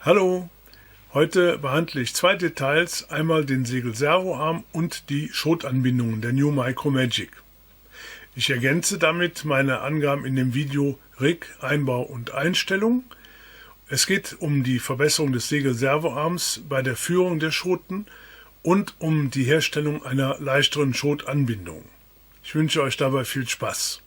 Hallo, heute behandle ich zwei Details, einmal den Segel-Servoarm und die Schotanbindungen der New Micro Magic. Ich ergänze damit meine Angaben in dem Video Rig, Einbau und Einstellung. Es geht um die Verbesserung des Segel-Servoarms bei der Führung der Schoten und um die Herstellung einer leichteren Schotanbindung. Ich wünsche euch dabei viel Spaß.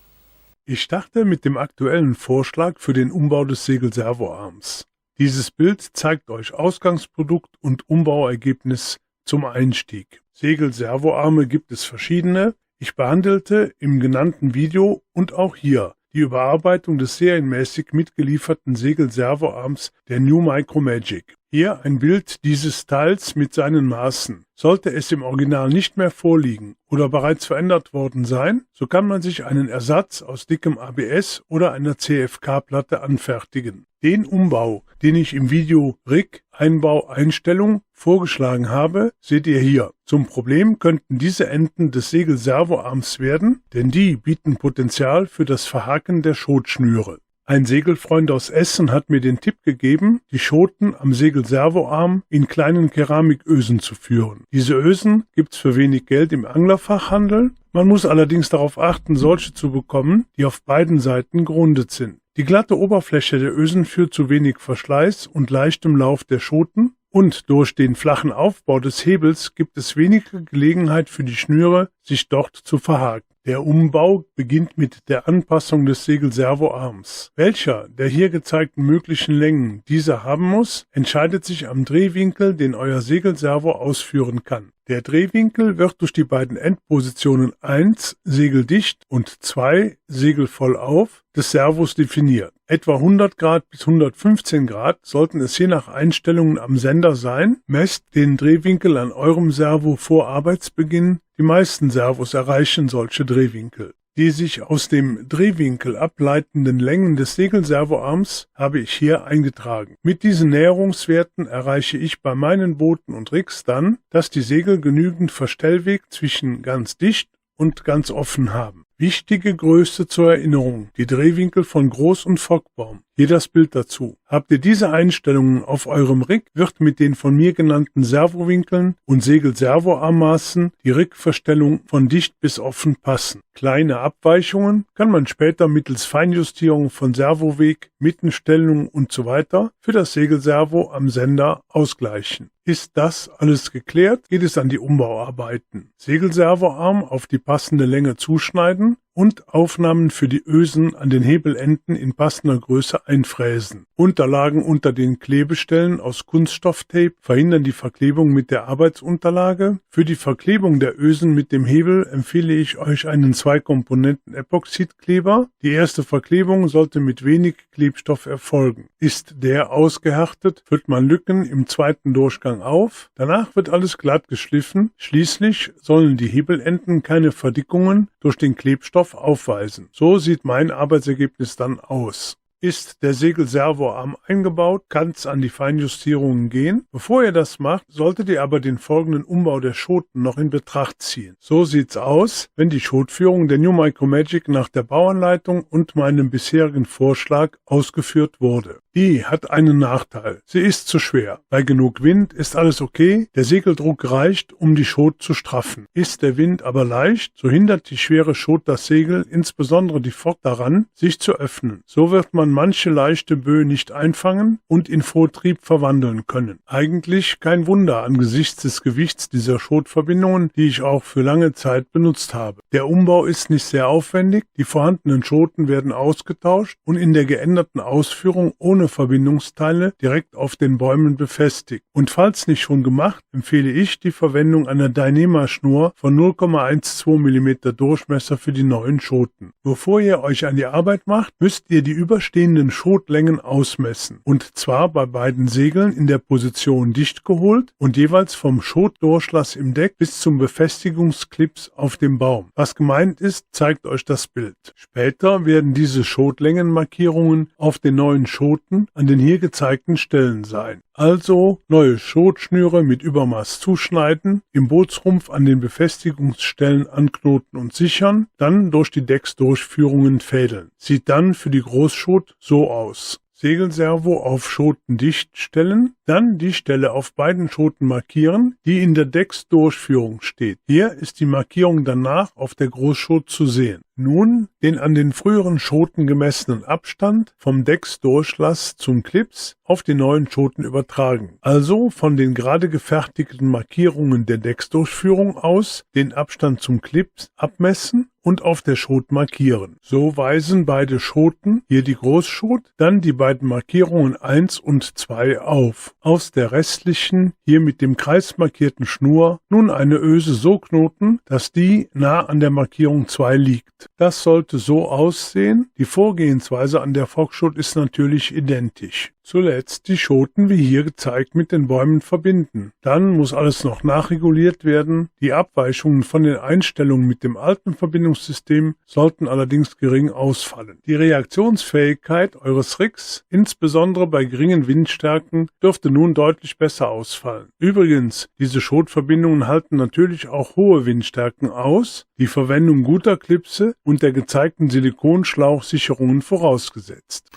Ich starte mit dem aktuellen Vorschlag für den Umbau des Segel-Servoarms. Dieses Bild zeigt euch Ausgangsprodukt und Umbauergebnis zum Einstieg. Segel-Servoarme gibt es verschiedene. Ich behandelte im genannten Video und auch hier die Überarbeitung des serienmäßig mitgelieferten Segel-Servoarms der New Micro Magic. Hier ein Bild dieses Teils mit seinen Maßen. Sollte es im Original nicht mehr vorliegen oder bereits verändert worden sein, so kann man sich einen Ersatz aus dickem ABS oder einer CFK-Platte anfertigen. Den Umbau, den ich im Video Rig, Einbau, Einstellung vorgeschlagen habe, seht ihr hier. Zum Problem könnten diese Enden des Segel-Servoarms werden, denn die bieten Potenzial für das Verhaken der Schotschnüre. Ein Segelfreund aus Essen hat mir den Tipp gegeben, die Schoten am Segel-Servoarm in kleinen Keramikösen zu führen. Diese Ösen gibt's für wenig Geld im Anglerfachhandel. Man muss allerdings darauf achten, solche zu bekommen, die auf beiden Seiten gerundet sind. Die glatte Oberfläche der Ösen führt zu wenig Verschleiß und leichtem Lauf der Schoten, und durch den flachen Aufbau des Hebels gibt es weniger Gelegenheit für die Schnüre, sich dort zu verhaken. Der Umbau beginnt mit der Anpassung des Segel-Servoarms. Welcher der hier gezeigten möglichen Längen dieser haben muss, entscheidet sich am Drehwinkel, den euer Segel-Servo ausführen kann. Der Drehwinkel wird durch die beiden Endpositionen 1 segeldicht und 2 segelvollauf des Servos definiert. Etwa 100 Grad bis 115 Grad sollten es je nach Einstellungen am Sender sein. Messt den Drehwinkel an eurem Servo vor Arbeitsbeginn. Die meisten Servos erreichen solche Drehwinkel. Die sich aus dem Drehwinkel ableitenden Längen des Segel-Servoarms habe ich hier eingetragen. Mit diesen Näherungswerten erreiche ich bei meinen Booten und Rigs dann, dass die Segel genügend Verstellweg zwischen ganz dicht und ganz offen haben. Wichtige Größe zur Erinnerung: die Drehwinkel von Groß- und Fockbaum. Hier das Bild dazu. Habt ihr diese Einstellungen auf eurem Rig, wird mit den von mir genannten Servowinkeln und Segel-Servoarmmaßen die Rigverstellung von dicht bis offen passen. Kleine Abweichungen kann man später mittels Feinjustierung von Servoweg, Mittenstellung usw. für das Segelservo am Sender ausgleichen. Ist das alles geklärt, geht es an die Umbauarbeiten. Segelservoarm auf die passende Länge zuschneiden und Aufnahmen für die Ösen an den Hebelenden in passender Größe einfräsen. Unterlagen unter den Klebestellen aus Kunststofftape verhindern die Verklebung mit der Arbeitsunterlage. Für die Verklebung der Ösen mit dem Hebel empfehle ich euch einen 2-Komponenten-Epoxidkleber. Die erste Verklebung sollte mit wenig Klebstoff erfolgen. Ist der ausgehärtet, füllt man Lücken im zweiten Durchgang auf. Danach wird alles glatt geschliffen. Schließlich sollen die Hebelenden keine Verdickungen durch den Klebstoff aufweisen. So sieht mein Arbeitsergebnis dann aus. Ist der Segel-Servoarm eingebaut, kann es an die Feinjustierungen gehen. Bevor ihr das macht, solltet ihr aber den folgenden Umbau der Schoten noch in Betracht ziehen. So sieht's aus, wenn die Schotführung der New Micro Magic nach der Bauanleitung und meinem bisherigen Vorschlag ausgeführt wurde. Die hat einen Nachteil. Sie ist zu schwer. Bei genug Wind ist alles okay. Der Segeldruck reicht, um die Schot zu straffen. Ist der Wind aber leicht, so hindert die schwere Schot das Segel, insbesondere die Fock, daran, sich zu öffnen. So wird man manche leichte Böe nicht einfangen und in Vortrieb verwandeln können. Eigentlich kein Wunder angesichts des Gewichts dieser Schotverbindungen, die ich auch für lange Zeit benutzt habe. Der Umbau ist nicht sehr aufwendig. Die vorhandenen Schoten werden ausgetauscht und in der geänderten Ausführung ohne Verbindungsteile direkt auf den Bäumen befestigt. Und falls nicht schon gemacht, empfehle ich die Verwendung einer Dyneema-Schnur von 0,12 mm Durchmesser für die neuen Schoten. Bevor ihr euch an die Arbeit macht, müsst ihr die überstehenden Schotlängen ausmessen. Und zwar bei beiden Segeln in der Position dicht geholt und jeweils vom Schotdurchlass im Deck bis zum Befestigungsclips auf dem Baum. Was gemeint ist, zeigt euch das Bild. Später werden diese Schotlängenmarkierungen auf den neuen Schoten an den hier gezeigten Stellen sein. Also neue Schotschnüre mit Übermaß zuschneiden, im Bootsrumpf an den Befestigungsstellen anknoten und sichern, dann durch die Decksdurchführungen fädeln. Sieht dann für die Großschot so aus. Segelservo auf Schoten dicht stellen, dann die Stelle auf beiden Schoten markieren, die in der Decksdurchführung steht. Hier ist die Markierung danach auf der Großschot zu sehen. Nun den an den früheren Schoten gemessenen Abstand vom Decksdurchlass zum Clips auf den neuen Schoten übertragen. Also von den gerade gefertigten Markierungen der Decksdurchführung aus den Abstand zum Clips abmessen und auf der Schot markieren. So weisen beide Schoten, hier die Großschot, dann die beiden Markierungen 1 und 2 auf. Aus der restlichen, hier mit dem Kreis markierten Schnur, nun eine Öse so knoten, dass die nah an der Markierung 2 liegt. Das sollte so aussehen. Die Vorgehensweise an der Fockschot ist natürlich identisch. Zuletzt die Schoten wie hier gezeigt mit den Bäumen verbinden. Dann muss alles noch nachreguliert werden. Die Abweichungen von den Einstellungen mit dem alten Verbindungssystem sollten allerdings gering ausfallen. Die Reaktionsfähigkeit eures Rigs, insbesondere bei geringen Windstärken, dürfte nun deutlich besser ausfallen. Übrigens, diese Schotverbindungen halten natürlich auch hohe Windstärken aus, die Verwendung guter Klipse und der gezeigten Silikonschlauchsicherungen vorausgesetzt.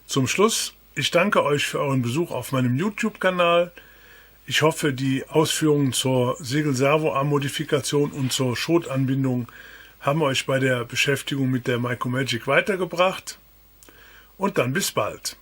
Zum Schluss: Ich danke euch für euren Besuch auf meinem YouTube-Kanal. Ich hoffe, die Ausführungen zur Segelservoarm-Modifikation und zur Schotanbindung haben euch bei der Beschäftigung mit der Micromagic weitergebracht. Und dann bis bald.